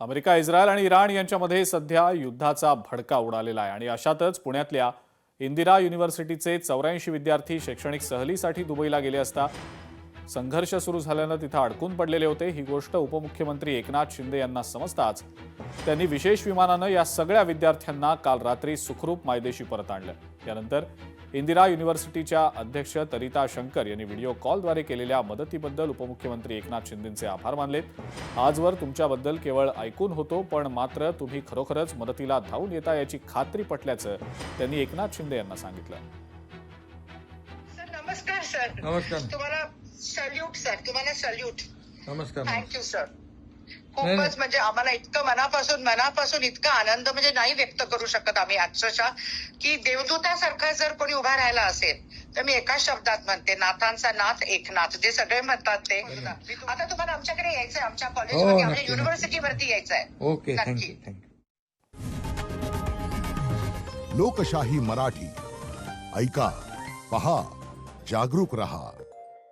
America, Israel आणि Iran यांच्यामध्ये सध्या युद्धाचा भडका उडालेला आहे आणि अशातच पुण्यातल्या इंदिरा युनिव्हर्सिटीचे 84 विद्यार्थी शैक्षणिक सहलीसाठी दुबईला गेले असता संघर्ष सुरू झाल्यानं तिथं अडकून पडलेले होते। ही गोष्ट उपमुख्यमंत्री एकनाथ शिंदे यांना समजताच त्यांनी विशेष विमानानं या सगळ्या विद्यार्थ्यांना काल रात्री सुखरूप मायदेशी परत आणलं। त्यानंतर इंदिरा युनिव्हर्सिटीच्या अध्यक्ष तरिता शंकर यांनी व्हिडिओ कॉलद्वारे केलेल्या मदतीबद्दल उपमुख्यमंत्री एकनाथ शिंदेंचे आभार मानलेत। आजवर तुमच्याबद्दल केवळ ऐकून होतो, पण मात्र तुम्ही खरोखरच मदतीला धावून येता याची खात्री पटल्याचं त्यांनी एकनाथ शिंदे यांना सांगितलं। नमस्कार सर। नमस्कार। तुम्हाला सल्यूट सर, तुम्हाला सल्यूट। नमस्कार। Thank you sir. खूपच म्हणजे आम्हाला इतकं मनापासून इतका आनंद म्हणजे नाही व्यक्त करू शकत आम्ही अक्षरशः की देवदूतासारखा जर कोणी उभा राहिला असेल तर मी एका शब्दात म्हणते, नाथांचा नाथ एकनाथ, जे सगळे म्हणतात ते। आता तुम्हाला आमच्याकडे यायचंय, आमच्या कॉलेजमध्ये, आमच्या युनिव्हर्सिटीवरती यायचंय। ओके, नक्की। लोकशाही मराठी ऐका, पहा, जागरूक रहा।